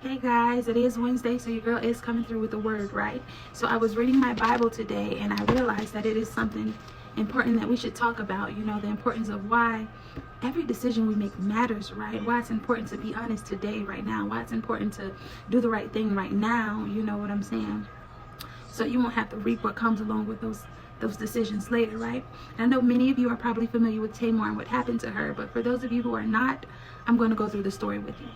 Hey guys, it is Wednesday, so your girl is coming through with the word, right? So I was reading my Bible today and I realized that it is something important that we should talk about, the importance of why every decision we make matters, right? Why it's important to be honest today, right now, why it's important to do the right thing right now, you know what I'm saying? So you won't have to reap what comes along with those decisions later, right? And I know many of you are probably familiar with Tamar and what happened to her, but for those of you who are not, I'm going to go through the story with you.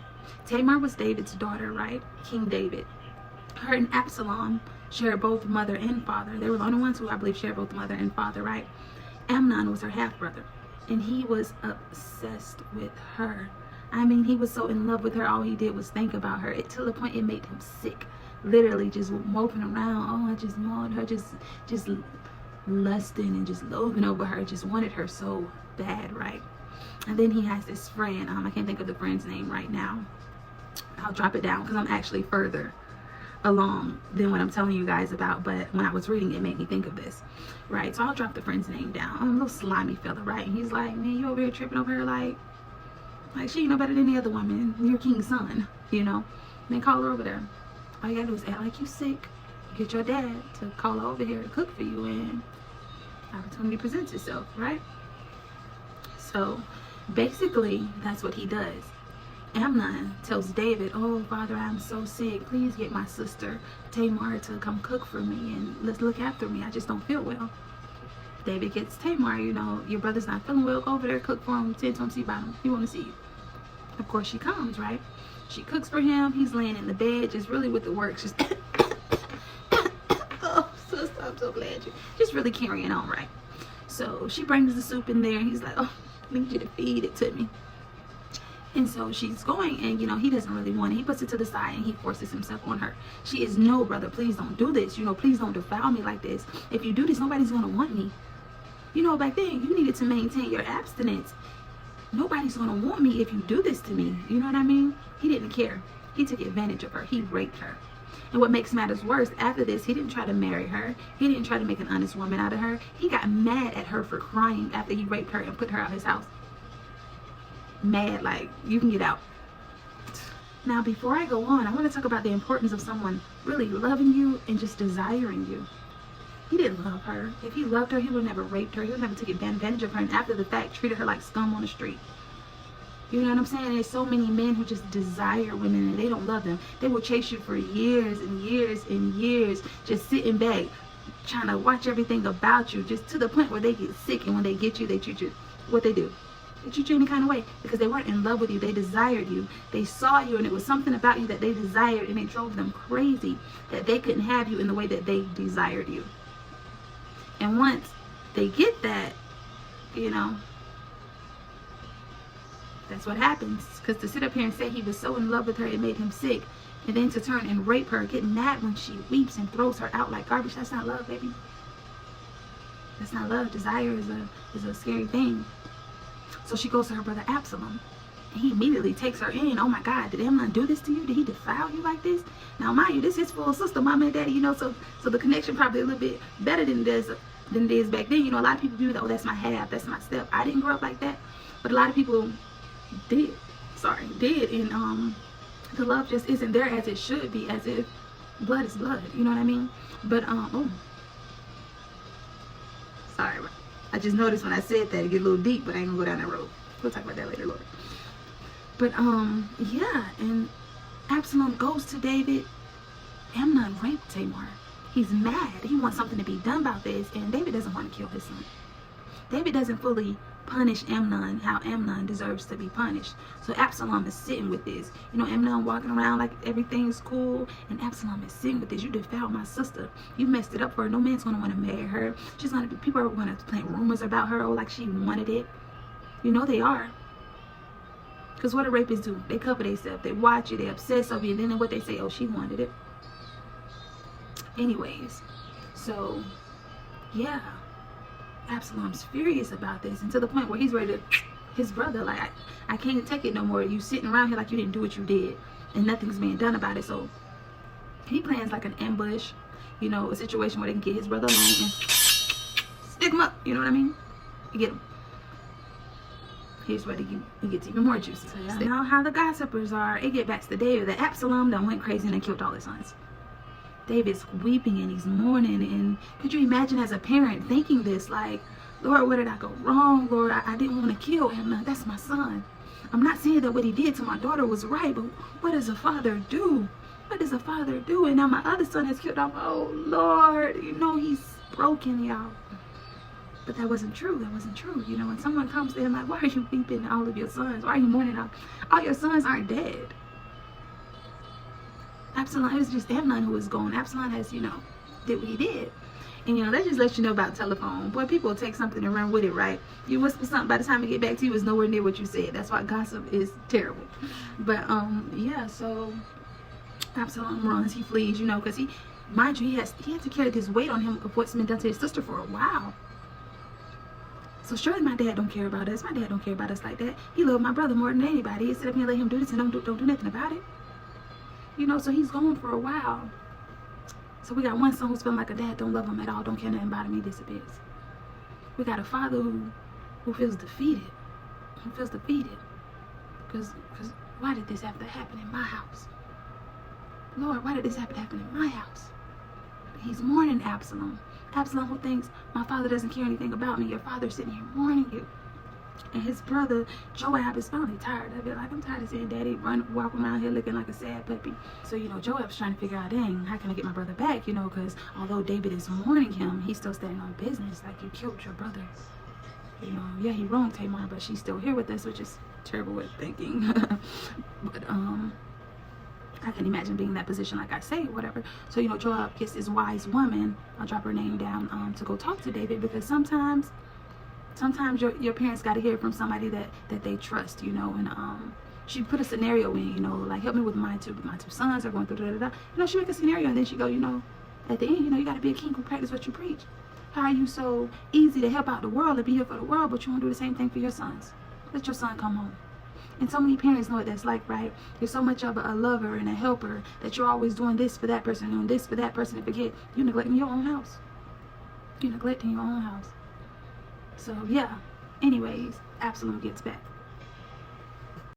Tamar was David's daughter, right? King David. Her and Absalom shared both mother and father. They were the only ones who I believe shared both mother and father, right? Amnon was her half-brother, and he was obsessed with her. I mean, he was so in love with her, all he did was think about her, to the point it made him sick. Literally just moping around. Oh, I just wanted her, just lusting and just loathing over her, just wanted her so bad, right? And then he has this friend, I can't think of the friend's name right now. I'll drop it down because I'm actually further along than what I'm telling you guys about, but when I was reading it made me think of this, right? So I'll drop the friend's name down. I'm a little slimy fella, right? And he's like, man, you over here tripping over her like she ain't no better than the other woman. You're king's son, And then call her over there. All you gotta do is act like you sick, get your dad to call her over here to cook for you, and opportunity presents itself, right? So basically that's what he does. Amnon tells David, oh father, I'm so sick, please get my sister Tamar to come cook for me and let's look after me, I just don't feel well. David gets Tamar, your brother's not feeling well, go over there, cook for him, tend to him, see about him, he want to see you. Of course she comes, right? She cooks for him, he's laying in the bed, just really with the works, just oh sister, I'm so glad you just really carrying on, right? So she brings the soup in there and he's like, oh, I need you to feed it to me. And so she's going, and he doesn't really want it. He puts it to the side and he forces himself on her. She is, no brother, please don't do this, please don't defile me like this. If you do this, nobody's going to want me. Back then you needed to maintain your abstinence. Nobody's going to want me if you do this to me. You know what I mean? He didn't care. He took advantage of her. He raped her. And what makes matters worse, after this, he didn't try to marry her. He didn't try to make an honest woman out of her. He got mad at her for crying after he raped her and put her out of his house. Mad, like, you can get out. Now, before I go on, I want to talk about the importance of someone really loving you and just desiring you. He didn't love her. If he loved her, he would have never raped her. He would never take advantage of her, and after the fact, treated her like scum on the street. You know what I'm saying? There's so many men who just desire women and they don't love them. They will chase you for years and years and years, just sitting back, trying to watch everything about you, just to the point where they get sick, and when they get you, they treat you what they do. They treat you any kind of way because they weren't in love with you. They desired you. They saw you, and it was something about you that they desired, and it drove them crazy that they couldn't have you in the way that they desired you. And once they get that, that's what happens. Because to sit up here and say he was so in love with her, it made him sick. And then to turn and rape her, get mad when she weeps and throws her out like garbage. That's not love, baby. That's not love. Desire is a scary thing. So she goes to her brother Absalom. And he immediately takes her in. Oh my God, did Amnon do this to you? Did he defile you like this? Now mind you, this is his full sister, mama and daddy, so the connection probably a little bit better than it is back then. A lot of people do that, oh, that's my half, that's my step. I didn't grow up like that. But a lot of people did. And the love just isn't there as it should be, as if blood is blood. You know what I mean? But oh, sorry, I just noticed when I said that it get a little deep, but I ain't gonna go down that road. We'll talk about that later, Lord. But yeah, and Absalom goes to David. Amnon raped Tamar. He's mad. He wants something to be done about this, and David doesn't want to kill his son. David doesn't fully punish Amnon how Amnon deserves to be punished. So Absalom is sitting with this. Amnon walking around like everything's cool, and Absalom is sitting with this. You defiled my sister. You messed it up for her. No man's gonna want to marry her. People are gonna plant rumors about her, like she wanted it. They are. Because what do rapists do? They cover themselves. They watch it. They obsess over it. And then what they say, oh, she wanted it. Anyways, so yeah, Absalom's furious about this, and to the point where he's ready to his brother, like, I can't take it no more. You sitting around here like you didn't do what you did, and nothing's being done about it. So he plans like an ambush, a situation where they can get his brother alone and stick him up. You know what I mean? You get him. here's where it gets even more juicy. So you know how the gossipers are. It get back to David that Absalom done went crazy and killed all his sons. David's weeping and he's mourning. And could you imagine as a parent thinking this, like, Lord, where did I go wrong? Lord, I didn't want to kill him. That's my son. I'm not saying that what he did to my daughter was right, but what does a father do? What does a father do? And now my other son has killed off. Oh, Lord, you know, he's broken, y'all. But that wasn't true. That wasn't true. You know, when someone comes to him like, why are you weeping all of your sons? Why are you mourning all your sons aren't dead? Absalom, it was just Amnon who was gone. Absalom has, you know, did what he did. And, you know, that just lets you know about telephone. Boy, people will take something and run with it, right? You whisper something, by the time it get back to you, it's nowhere near what you said. That's why gossip is terrible. But, yeah, so Absalom runs, he flees, you know, because mind you, he had to carry this weight on him of what's been done to his sister for a while. So surely my dad don't care about us. My dad don't care about us like that. He loved my brother more than anybody. He sit up here and let him do this and don't do nothing about it. You know, so he's gone for a while. So we got one son who's feeling like a dad don't love him at all, don't care nothing about him, he disappears. We got a father who feels defeated. Who feels defeated. Because why did this have to happen in my house? Lord, why did this have to happen in my house? He's mourning Absalom. Absalom who thinks my father doesn't care anything about me. Your father's sitting here mourning you. And his brother Joab is finally tired of it. Like, I'm tired of seeing daddy walk around here looking like a sad puppy. So, you know, Joab's trying to figure out, dang, how can I get my brother back? You know, because although David is mourning him, he's still standing on business. Like, you killed your brother. You know, yeah, he wronged Tamar, but she's still here with us, which is terrible way of thinking. But I can imagine being in that position, like I say, whatever. So, you know, Joab gets this wise woman, I'll drop her name down, to go talk to David, because sometimes your parents got to hear from somebody that they trust, you know. And she put a scenario in, you know, like, help me with my two sons are going through You know, she make a scenario, and then she go, you know, at the end, you know, you got to be a king who practice what you preach. How are you so easy to help out the world and be here for the world, but you won't do the same thing for your sons? Let your son come home. And so many parents know what that's like, right? You're so much of a lover and a helper that you're always doing this for that person, doing this for that person, and forget you're neglecting your own house. You're neglecting your own house. So, yeah. Anyways, Absalom gets back.